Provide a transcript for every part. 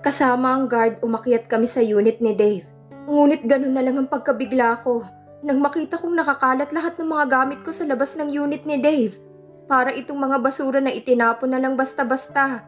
Kasama ang guard, umakyat kami sa unit ni Dave. Ngunit ganun na lang ang pagkabigla ko nang makita kong nakakalat lahat ng mga gamit ko sa labas ng unit ni Dave. Para itong mga basura na itinapon na lang basta-basta.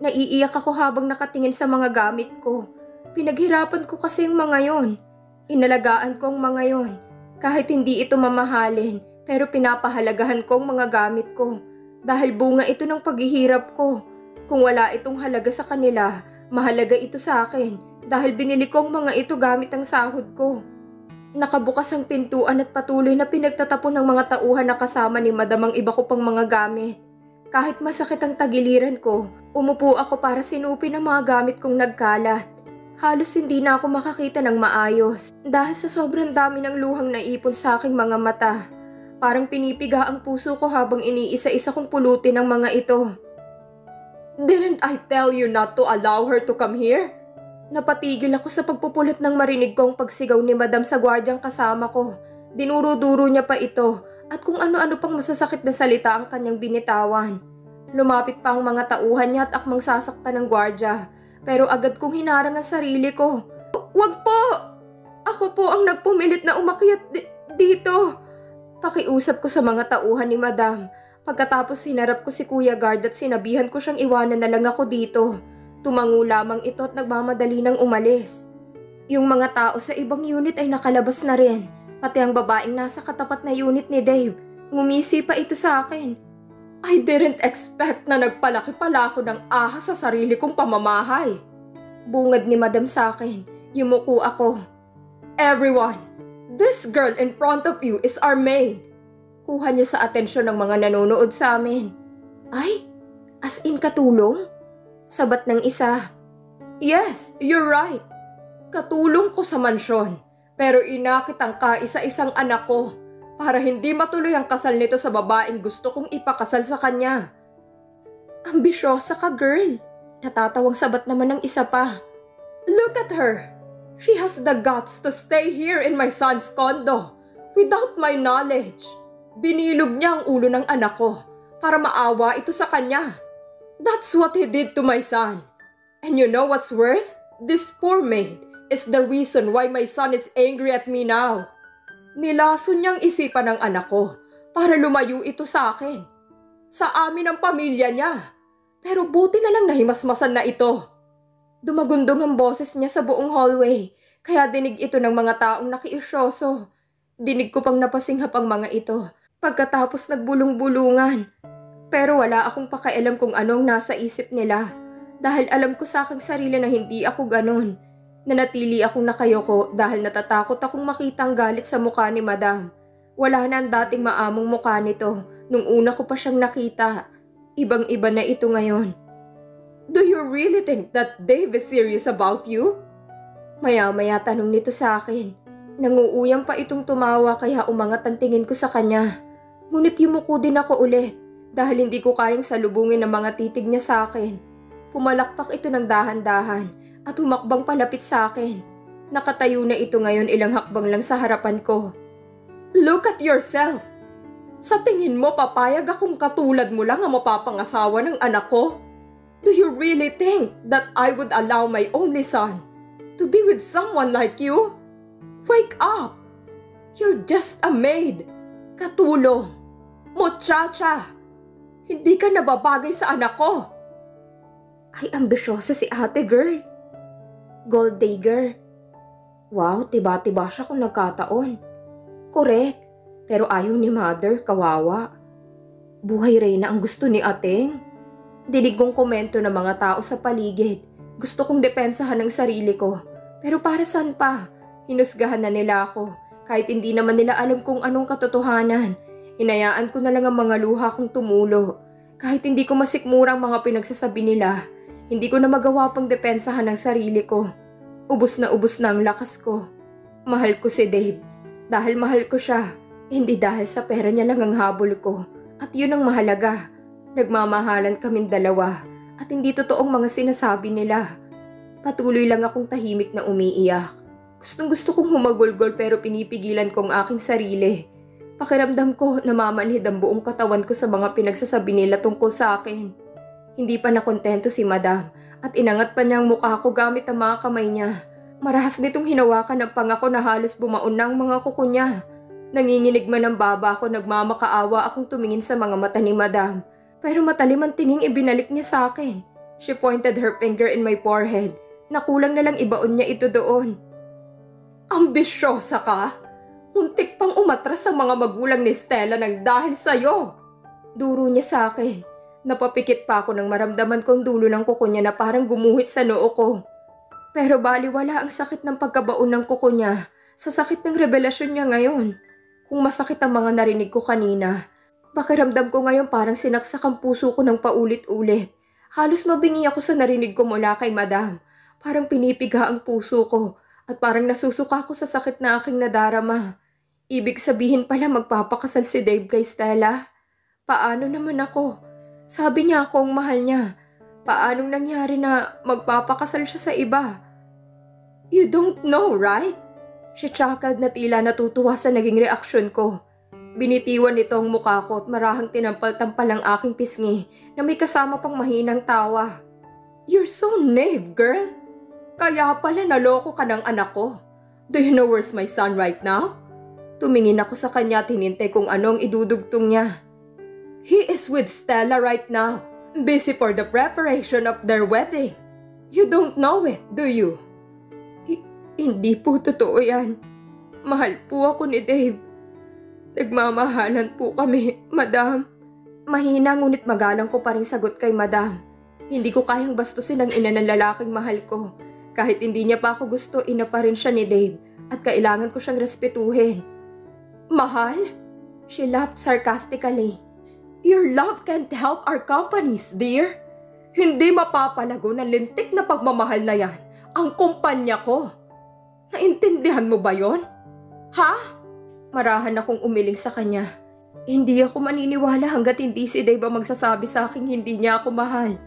Naiiyak ako habang nakatingin sa mga gamit ko. Pinaghirapan ko kasi yung mga yon. Inalagaan ko ang mga yon. Kahit hindi ito mamahalin, pero pinapahalagahan ko ang mga gamit ko. Dahil bunga ito ng paghihirap ko. Kung wala itong halaga sa kanila, mahalaga ito sa akin. Dahil binili ko ang mga ito gamit ang sahod ko. Nakabukas ang pintuan at patuloy na pinagtatapon ng mga tauhan na kasama ni Madam ang iba ko pang mga gamit. Kahit masakit ang tagiliran ko, umupo ako para sinupin ang mga gamit kong nagkalat. Halos hindi na ako makakita ng maayos dahil sa sobrang dami ng luhang naipon sa aking mga mata. Parang pinipiga ang puso ko habang iniisa-isa kong pulutin ang mga ito. "Didn't I tell you not to allow her to come here?" Napatigil ako sa pagpupulot ng marinig kong pagsigaw ni Madam sa gwardyang kasama ko. Dinuro-duro niya pa ito at kung ano-ano pang masasakit na salita ang kanyang binitawan. Lumapit pa ang mga tauhan niya at akmang sasaktan ng gwardya. Pero agad kong hinarang ang sarili ko. "Wag po! Ako po ang nagpumilit na umakyat dito." Pakiusap ko sa mga tauhan ni Madam. Pagkatapos hinarap ko si Kuya Guard at sinabihan ko siyang iwanan na lang ako dito. Tumango lamang ito at nagmamadali nang umalis. Yung mga tao sa ibang unit ay nakalabas na rin. Pati ang babaeng nasa katapat na unit ni Dave. Ngumisi pa ito sa akin. "I didn't expect na nagpalaki pala ako ng ahas sa sarili kong pamamahay." Bungad ni Madam sa akin. Yumuko ako. "Everyone, this girl in front of you is our maid." Kuha niya sa atensyon ng mga nanonood sa amin. "Ay, as in katulong?" Sabat ng isa. "Yes, you're right. Katulong ko sa mansyon. Pero inakit ang kaisa-isang anak ko para hindi matuloy ang kasal nito sa babaeng gusto kong ipakasal sa kanya." "Ambisyosa ka, girl." Natatawang sabat naman ng isa pa. "Look at her. She has the guts to stay here in my son's condo without my knowledge. Binilog niya ang ulo ng anak ko para maawa ito sa kanya. That's what he did to my son. And you know what's worse? This poor maid is the reason why my son is angry at me now. Nilason niyang isipan ng anak ko para lumayo ito sa akin. Sa amin ang pamilya niya. Pero buti na lang nahimasmasan na ito." Dumagundong ang boses niya sa buong hallway, kaya dinig ito ng mga taong nakiisyoso. Dinig ko pang napasinghap ang mga ito. Pagkatapos nagbulong-bulungan. Pero wala akong pakialam kung anong nasa isip nila. Dahil alam ko sa aking sarili na hindi ako ganon. Nanatili akong nakayoko dahil natatakot akong makita ang galit sa mukha ni Madam. Wala na ang dating maamong mukha nito nung una ko pa siyang nakita. Ibang-iba na ito ngayon. "Do you really think that Dave is serious about you?" Maya-maya tanong nito sa akin. Nanguuyam pa itong tumawa kaya umangat ang tingin ko sa kanya. Ngunit yumuko din ako ulit dahil hindi ko kayang salubungin ang mga titig niya sa akin. Pumalakpak ito ng dahan-dahan at humakbang palapit sa akin. Nakatayo na ito ngayon ilang hakbang lang sa harapan ko. "Look at yourself! Sa tingin mo papayag akong katulad mo lang ang mapapangasawa ng anak ko? Do you really think that I would allow my only son to be with someone like you? Wake up! You're just a maid. Katulong. Muchacha. Hindi ka nababagay sa anak ko." Ay, ambisyosa si ate, girl. Gold digger. Wow, tiba-tiba siya kung nagkataon. Correct. Pero ayaw ni mother, kawawa. Buhay Reyna ang gusto ni ateng. Dinig kong komento ng mga tao sa paligid. Gusto kong depensahan ng sarili ko. Pero para saan pa? Hinusgahan na nila ako. Kahit hindi naman nila alam kung anong katotohanan. Hinayaan ko na lang ang mga luha kong tumulo. Kahit hindi ko masikmura ang mga pinagsasabi nila, hindi ko na magawa pang depensahan ng sarili ko. Ubus na ang lakas ko. Mahal ko si Dave. Dahil mahal ko siya. Hindi dahil sa pera niya lang ang habol ko. At yun ang mahalaga. Nagmamahalan kaming dalawa. At hindi totoong mga sinasabi nila. Patuloy lang akong tahimik na umiiyak. Gustong-gusto kong humagulgol pero pinipigilan ko ang aking sarili. Pakiramdam ko namamanhid ang buong katawan ko sa mga pinagsasabi nila tungkol sa akin. Hindi pa nakontento si Madam at inangat pa niya ang mukha ko gamit ang mga kamay niya. Marahas nitong hinawakan ng pangako na halos bumaon na ang mga kuko niya. Nanginginig man ang baba ko, nagmamakaawa akong tumingin sa mga mata ni Madam. Pero matalim ang tinging ibinalik niya sa akin. She pointed her finger in my forehead. Nakulang na lang ibaon niya ito doon. Ambisyosa ka? Muntik pang umatras ang mga magulang ni Stella nang dahil sa'yo. Duro niya sa akin. Napapikit pa ako nang maramdaman kong dulo ng kuko niya na parang gumuhit sa noo ko. Pero baliwala ang sakit ng pagkabaon ng kuko niya sa sakit ng revelasyon niya ngayon. Kung masakit ang mga narinig ko kanina, pakiramdam ko ngayon parang sinaksak ang puso ko ng paulit-ulit. Halos mabingi ako sa narinig ko mula kay Madam. Parang pinipiga ang puso ko at parang nasusuka ako sa sakit na aking nadarama. Ibig sabihin pala magpapakasal si Dave kay Stella. Paano naman ako? Sabi niya akong mahal niya. Paanong nangyari na magpapakasal siya sa iba? You don't know, right? She chuckled na tila natutuwa sa naging reaksyon ko. Binitiwan nito ang mukha ko at marahang tinampal-tampal ang aking pisngi na may kasama pang mahinang tawa. You're so naive, girl. Kaya pala naloko ka ng anak ko. Do you know where's my son right now? Tumingin ako sa kanya at hinintay kung anong idudugtong niya. He is with Stella right now, busy for the preparation of their wedding. You don't know it, do you? Hindi po totoo yan. Mahal po ako ni Dave. Nagmamahalan po kami, Madam. Mahina ngunit magalang ko pa rin sagot kay Madam. Hindi ko kayang bastusin ang ina ng lalaking mahal ko. Kahit hindi niya pa ako gusto, ina pa rin siya ni Dave at kailangan ko siyang respetuhin. Mahal? She laughed sarcastically. Your love can't help our companies, dear. Hindi mapapalago ng lintik na pagmamahal na yan ang kumpanya ko. Naintindihan mo ba yon? Ha? Marahan akong umiling sa kanya. Hindi ako maniniwala hanggat hindi si Dave ang magsasabi sa akin hindi niya ako mahal.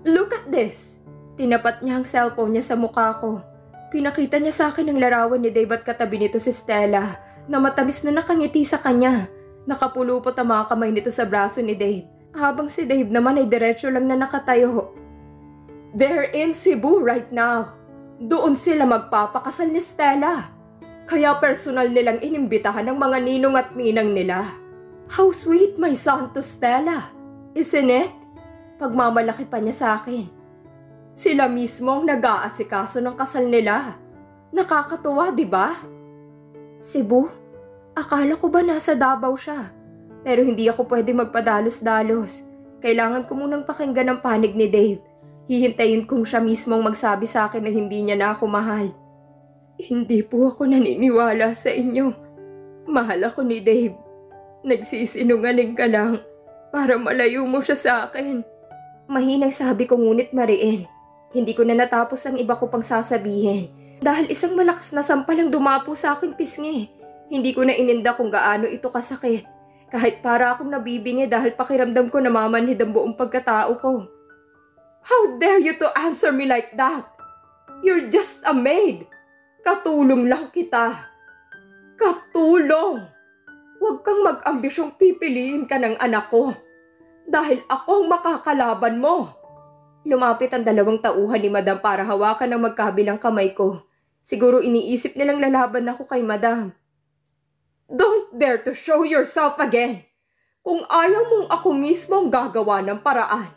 Look at this! Tinapat niya ang cellphone niya sa mukha ko. Pinakita niya sa akin ang larawan ni Dave at katabi nito si Stella na matamis na nakangiti sa kanya. Nakapulupot ang mga kamay nito sa braso ni Dave habang si Dave naman ay diretso lang na nakatayo. They're in Cebu right now. Doon sila magpapakasal ni Stella. Kaya personal nilang inimbitahan ng mga ninong at ninang nila. How sweet my son to Stella, isn't it? Pagmamalaki pa niya sa akin. Sila mismo ang nag-aasikaso ng kasal nila. Nakakatuwa, di ba? Cebu? Akala ko ba nasa Davao siya? Pero hindi ako pwede magpadalos-dalos. Kailangan ko munang pakinggan ang panig ni Dave. Hihintayin kong siya mismong magsabi sa akin na hindi niya na ako mahal. Hindi po ako naniniwala sa inyo. Mahal ako ni Dave. Nagsisinungaling ka lang para malayo mo siya sa akin. Mahinang sabi ko ngunit mariin. Hindi ko na natapos ang iba ko pang sasabihin dahil isang malakas na sampal ang dumapo sa aking pisngi. Hindi ko na ininda kung gaano ito kasakit. Kahit para akong nabibingi dahil pakiramdam ko namamanhid ang buong pagkatao ko. How dare you to answer me like that? You're just a maid. Katulong lang kita. Katulong! Huwag kang mag-ambisyong pipiliin ka ng anak ko. Dahil ako ang makakalaban mo. Lumapit ang dalawang tauhan ni Madam para hawakan ang magkabilang kamay ko. Siguro iniisip nilang lalaban ako kay Madam. Don't dare to show yourself again. Kung ayaw mong ako mismo ang gagawa ng paraan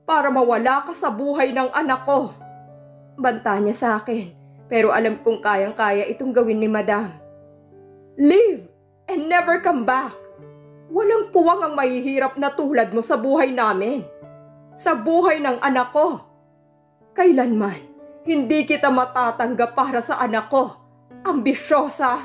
para mawala ka sa buhay ng anak ko. Banta niya sa akin, pero alam kong kayang-kaya itong gawin ni Madam. Leave and never come back. Walang puwang ang mahihirap na tulad mo sa buhay namin. Sa buhay ng anak ko. Kailanman, hindi kita matatanggap para sa anak ko. Ambisyosa.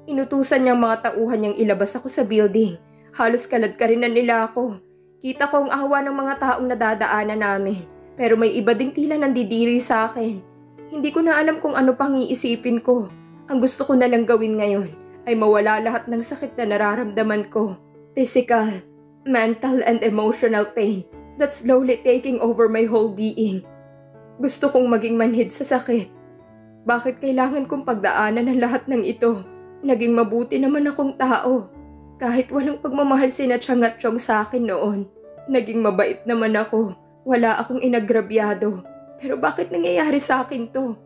Inutusan niyang mga tauhan niyang ilabas ako sa building. Halos kalad ka rin na nila ako. Kita ko ang awa ng mga taong nadadaanan namin. Pero may iba ding tila nandidiri sa akin. Hindi ko na alam kung ano pang iisipin ko. Ang gusto ko na lang gawin ngayon ay mawala lahat ng sakit na nararamdaman ko. Physical, mental, and emotional pain that's slowly taking over my whole being. Gusto kong maging manhid sa sakit. Bakit kailangan kong pagdaanan ang lahat ng ito? Naging mabuti naman akong tao. Kahit walang pagmamahal sina Chang at Chong sa akin noon, naging mabait naman ako. Wala akong inagrabyado. Pero bakit nangyayari sa akin to?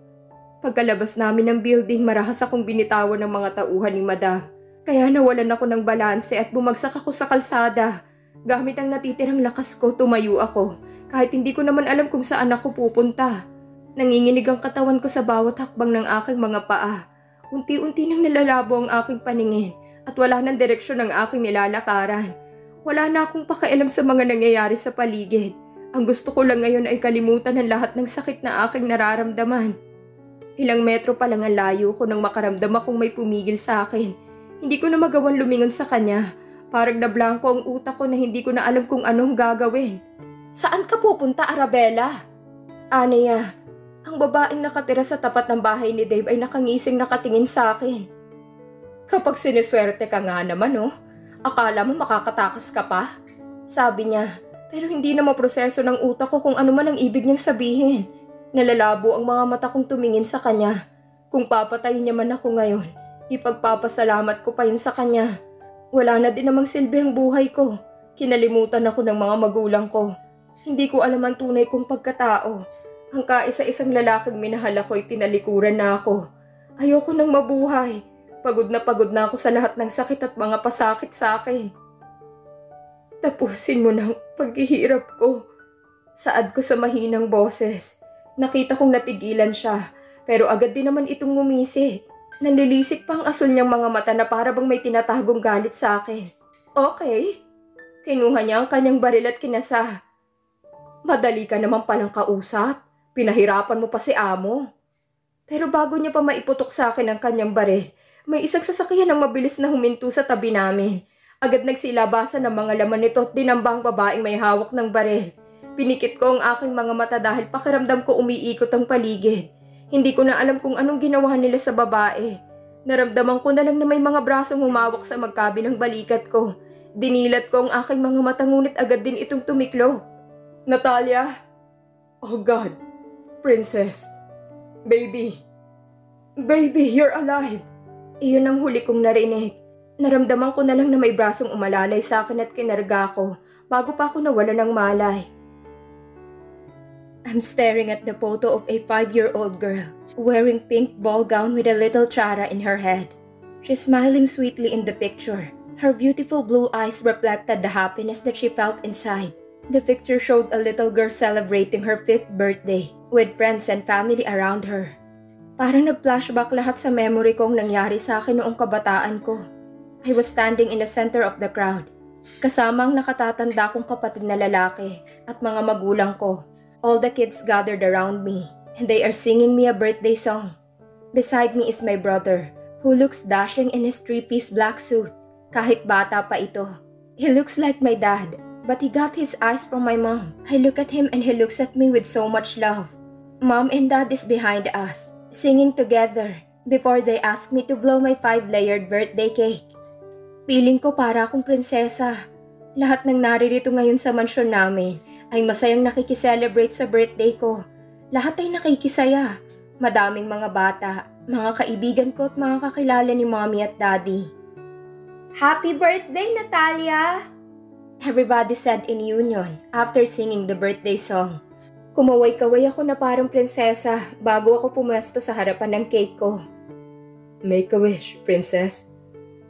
Pagkalabas namin ng building, marahas akong binitawan ng mga tauhan ni Madam. Kaya nawalan ako ng balanse at bumagsak ako sa kalsada. Gamit ang natitirang lakas ko, tumayo ako. Kahit hindi ko naman alam kung saan ako pupunta. Nanginginig ang katawan ko sa bawat hakbang ng aking mga paa. Unti-unti nang nalalabo ang aking paningin at wala nang direksyon ang aking nilalakaran. Wala na akong pakialam sa mga nangyayari sa paligid. Ang gusto ko lang ngayon ay kalimutan ang lahat ng sakit na aking nararamdaman. Ilang metro pa lang ang layo ko nang makaramdam akong may pumigil sa akin. Hindi ko na magawan lumingon sa kanya. Parang nablangko ang utak ko na hindi ko na alam kung anong gagawin. Saan ka pupunta, Arabella? Aniya, ang babaeng nakatira sa tapat ng bahay ni Dave ay nakangising nakatingin sa akin. Kapag siniswerte ka nga naman, oh. Akala mo makakatakas ka pa? Sabi niya, pero hindi na maproseso ng utak ko kung ano man ang ibig niyang sabihin. Nalalabo ang mga mata kong tumingin sa kanya. Kung papatayin niya man ako ngayon, ipagpapasalamat ko pa yun sa kanya. Wala na din namang silbi ang buhay ko. Kinalimutan ako ng mga magulang ko. Hindi ko alam ang tunay kong pagkatao. Ang kaisa-isang lalaking minahal ako'y tinalikuran na ako. Ayoko nang mabuhay. Pagod na ako sa lahat ng sakit at mga pasakit sa akin. Tapusin mo ng paghihirap ko. Saad ko sa mahinang boses. Nakita kong natigilan siya, pero agad din naman itong ngumisi. Nanlilisik pa ang asul niyang mga mata na para bang may tinatagong galit sa akin. Okay. Kinuha niya ang kanyang baril at kinasa. Madali ka naman palang kausap. Pinahirapan mo pa si amo. Pero bago niya pa maiputok sa akin ang kanyang baril, may isang sasakyan ang mabilis na huminto sa tabi namin. Agad nagsilabasan ng mga laman nito at dinambang babaeng may hawak ng baril. Pinikit ko ang aking mga mata dahil pakiramdam ko umiikot ang paligid. Hindi ko na alam kung anong ginawa nila sa babae. Naramdaman ko na lang na may mga brasong humawak sa magkabilang balikat ko. Dinilat ko ang aking mga mata ngunit agad din itong tumiklo. Natalia! Oh God! Princess! Baby! Baby, you're alive! Iyon ang huli kong narinig. Naramdaman ko na lang na may brasong umalalay sa akin at kinarga ko bago pa ako nawala ng malay. I'm staring at the photo of a 5-year-old girl wearing pink ball gown with a little tiara in her head. She's smiling sweetly in the picture. Her beautiful blue eyes reflected the happiness that she felt inside. The picture showed a little girl celebrating her 5th birthday with friends and family around her. Parang nag-flashback lahat sa memory kong nangyari sa akin noong kabataan ko. I was standing in the center of the crowd, kasama ang nakatatanda kong kapatid na lalaki at mga magulang ko. All the kids gathered around me, and they are singing me a birthday song. Beside me is my brother, who looks dashing in his 3-piece black suit, kahit bata pa ito. He looks like my dad, but he got his eyes from my mom. I look at him and he looks at me with so much love. Mom and Dad is behind us, singing together, before they ask me to blow my 5-layered birthday cake. Feeling ko para akong prinsesa. Lahat ng naririto ngayon sa mansyon namin ay masayang nakikiselebrate sa birthday ko. Lahat ay nakikisaya. Madaming mga bata, mga kaibigan ko at mga kakilala ni Mommy at Daddy. Happy birthday, Natalia! Everybody said in union after singing the birthday song. Kumaway-kaway ako na parang prinsesa bago ako pumuesto sa harapan ng cake ko. Make a wish, princess.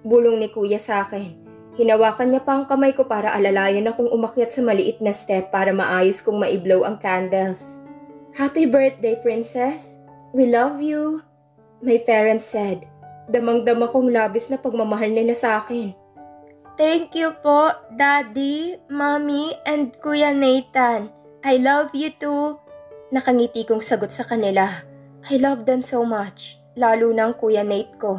Bulong ni Kuya sa akin. Hinawakan niya pa ang kamay ko para alalayan akong umakyat sa maliit na step para maayos kong maiblow ang candles. Happy birthday, princess! We love you! My parents said. Damang-dama kong labis na pagmamahal nila sa akin. Thank you po, Daddy, Mommy, and Kuya Nathan. I love you too. Nakangiti kong sagot sa kanila. I love them so much, lalo na ang Kuya Nate ko.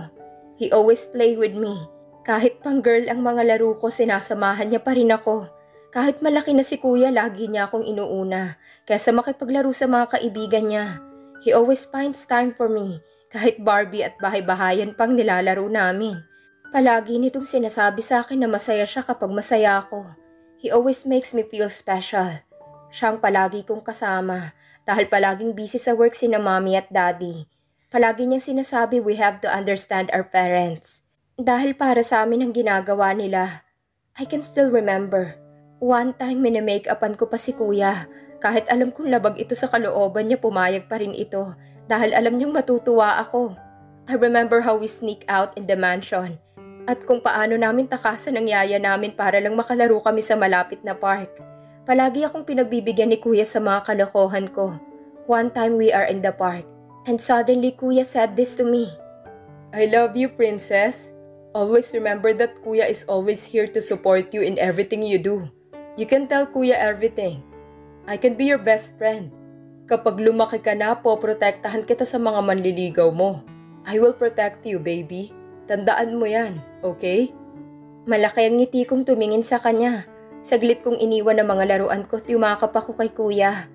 He always play with me. Kahit pang girl ang mga laro ko, sinasamahan niya pa rin ako. Kahit malaki na si Kuya, lagi niya akong inuuna kaysa makipaglaro sa mga kaibigan niya. He always finds time for me, kahit Barbie at bahay-bahayan pang nilalaro namin. Palagi nitong sinasabi sa akin na masaya siya kapag masaya ako. He always makes me feel special. Siya ang palagi kong kasama dahil palaging busy sa work sina Mommy at Daddy. Palagi niyang sinasabi we have to understand our parents. Dahil para sa amin ang ginagawa nila. I can still remember. One time minamake-upan ko pa si Kuya Kahit alam kong labag ito sa kalooban niya, pumayag pa rin ito dahil alam niyang matutuwa ako. I remember how we sneak out in the mansion at kung paano namin takasan ang yaya namin para lang makalaro kami sa malapit na park. Palagi akong pinagbibigyan ni Kuya sa mga kalokohan ko. One time we are in the park and suddenly Kuya said this to me. I love you, princess. Always remember that Kuya is always here to support you in everything you do. You can tell Kuya everything. I can be your best friend. Kapag lumaki ka na, poprotektahan kita sa mga manliligaw mo. I will protect you, baby. Tandaan mo yan, okay? Malaki ang ngiti kong tumingin sa kanya. Saglit kong iniwan ang mga laruan ko at yumakap ako kay Kuya.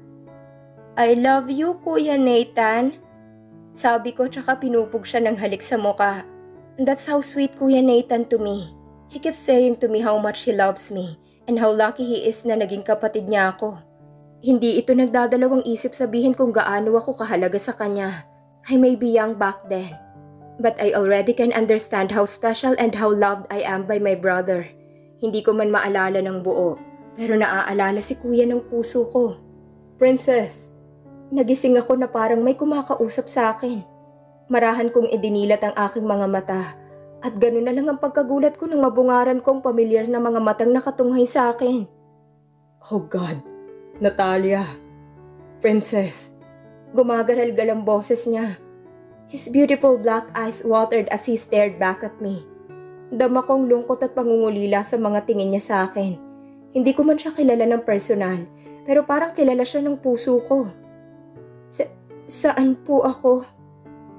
I love you, Kuya Nathan. Sabi ko tsaka pinupog siya ng halik sa muka. That's how sweet Kuya Nathan to me. He keeps saying to me how much he loves me and how lucky he is na naging kapatid niya ako. Hindi ito nagdadalawang isip sabihin kung gaano ako kahalaga sa kanya. I may be young back then, but I already can understand how special and how loved I am by my brother. Hindi ko man maalala ng buo, pero naaalala si Kuya ng puso ko. Princess! Nagising ako na parang may kumakausap sa akin. Marahan kong idinilat ang aking mga mata at gano'n na lang ang pagkagulat ko nang mabungaran kong pamilyar na mga matang nakatunghay sa akin. Oh God! Natalia! Princess! Gumagaral-gal ang boses niya. His beautiful black eyes watered as he stared back at me. Dama kong lungkot at pangungulila sa mga tingin niya sa akin. Hindi ko man siya kilala ng personal, pero parang kilala siya ng puso ko. Saan po ako?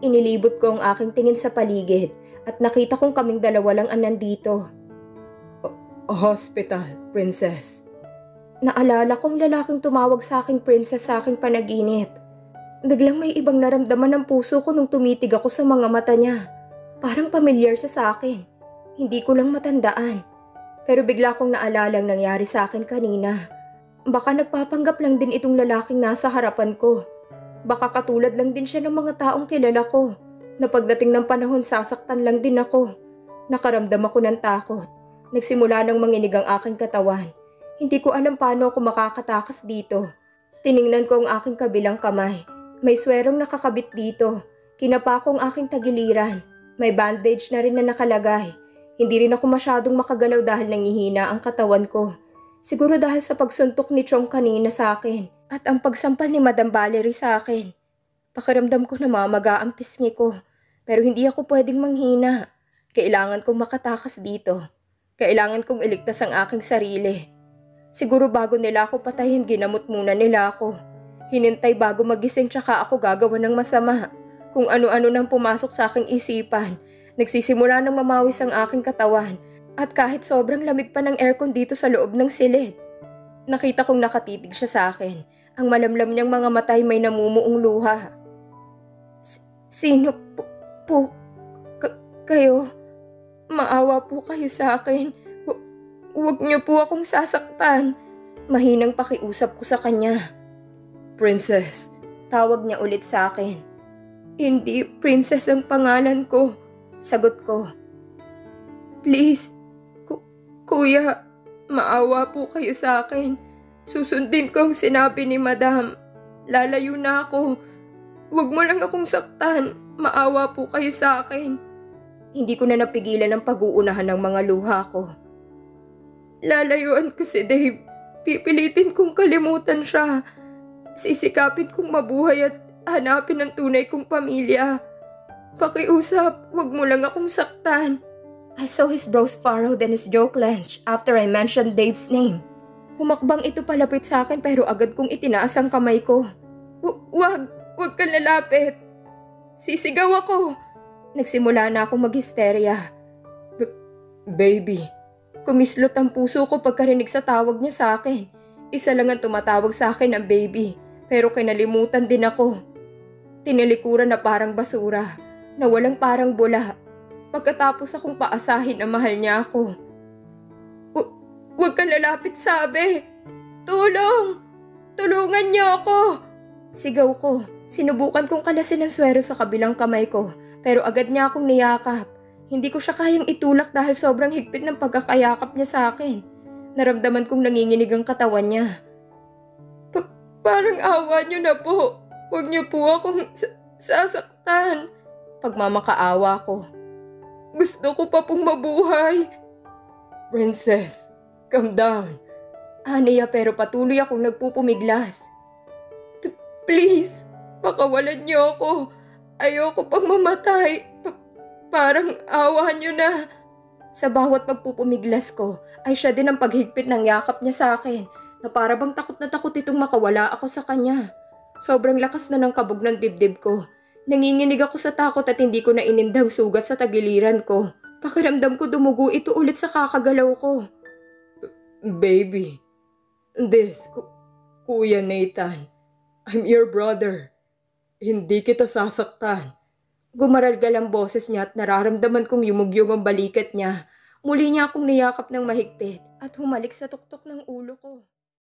Inilibot ko ang aking tingin sa paligid at nakita kong kaming dalawa lang ang nandito. Hospital, princess. Naalala kong lalaking tumawag sa aking princess sa aking panaginip. Biglang may ibang naramdaman ng puso ko nung tumitig ako sa mga mata niya. Parang pamilyar siya sa akin. Hindi ko lang matandaan. Pero bigla kong naalala ang nangyari sa akin kanina. Baka nagpapanggap lang din itong lalaking nasa harapan ko. Baka katulad lang din siya ng mga taong kilala ko. Na pagdating ng panahon sasaktan lang din ako. Nakaramdam ako ng takot. Nagsimula nang manginig ang aking katawan. Hindi ko alam paano ako makakatakas dito. Tiningnan ko ang aking kabilang kamay. May swerong nakakabit dito. Kinapa ko ang aking tagiliran. May bandage na rin na nakalagay. Hindi rin ako masyadong makagalaw dahil nangihina ang katawan ko. Siguro dahil sa pagsuntok ni Chong kanina sa akin at ang pagsampal ni Madam Valerie sa akin. Pakiramdam ko na mamaga ang pisngi ko. Pero hindi ako pwedeng manghina. Kailangan kong makatakas dito. Kailangan kong iligtas ang aking sarili. Siguro bago nila ako patayin, ginamot muna nila ako. Hinintay bago magising tsaka ako gagawa ng masama. Kung ano-ano nang pumasok sa aking isipan. Nagsisimula nang mamawis ang aking katawan. At kahit sobrang lamig pa ng aircon dito sa loob ng silid. Nakita kong nakatitig siya sa akin. Ang malamlam niyang mga matay may namumuong luha. Sino po kayo? Maawa po kayo sa akin. Huwag niyo po akong sasaktan. Mahinang pakiusap ko sa kanya. Princess, tawag niya ulit sa akin. Hindi, Princess ang pangalan ko. Sagot ko. Please, Kuya, maawa po kayo sa akin. Susundin ko ang sinabi ni Madam. Lalayo na ako. Huwag mo lang akong saktan. Maawa po kayo sa akin. Hindi ko na napigilan ang pag-uunahan ng mga luha ko. Lalayuan ko si Dave. Pipilitin kong kalimutan siya. Sisikapin kong mabuhay at hanapin ang tunay kong pamilya. Pakiusap, huwag mo lang akong saktan. I saw his brows furrowed and his jaw clenched after I mentioned Dave's name. Humakbang ito palapit sa akin pero agad kong itinaas ang kamay ko. Huwag kang lalapit. Sisigaw ako. Nagsimula na akong maghisterya. Baby. Kumislot ang puso ko pagkarinig sa tawag niya sa akin. Isa lang ang tumatawag sa akin ang baby, pero kinalimutan din ako. Tinilikuran na parang basura, na walang parang bula. Pagkatapos akong paasahin na mahal niya ako. Huwag kang lalapit, sabi! Tulong! Tulungan niyo ako! Sigaw ko. Sinubukan kong kalasin ang swero sa kabilang kamay ko, pero agad niya akong niyakap. Hindi ko siya kayang itulak dahil sobrang higpit ng pagkakayakap niya sa akin. Naramdaman kong nanginginig ang katawan niya. Parang awa niyo na po. Huwag niyo po akong sasaktan. Pagmamakaawa ko. Gusto ko pa pong mabuhay. Princess, calm down. Aniya, pero patuloy akong nagpupumiglas. Please, pakawalan niyo ako. Ayoko pang mamatay. Parang awa niyo na. Sa bawat pagpupumiglas ko, ay siya din ang paghigpit ng yakap niya sa akin na para bang takot na takot itong makawala ako sa kanya. Sobrang lakas na ng kabog ng dibdib ko. Nanginginig ako sa takot at hindi ko na inindang sugat sa tagiliran ko. Pakiramdam ko dumugo ito ulit sa kakagalaw ko. Baby, Kuya Nathan, I'm your brother. Hindi kita sasaktan. Gumaralgal ang boses niya at nararamdaman kong yumugyog ang balikat niya. Muli niya akong niyakap ng mahigpit at humalik sa tuktok ng ulo ko.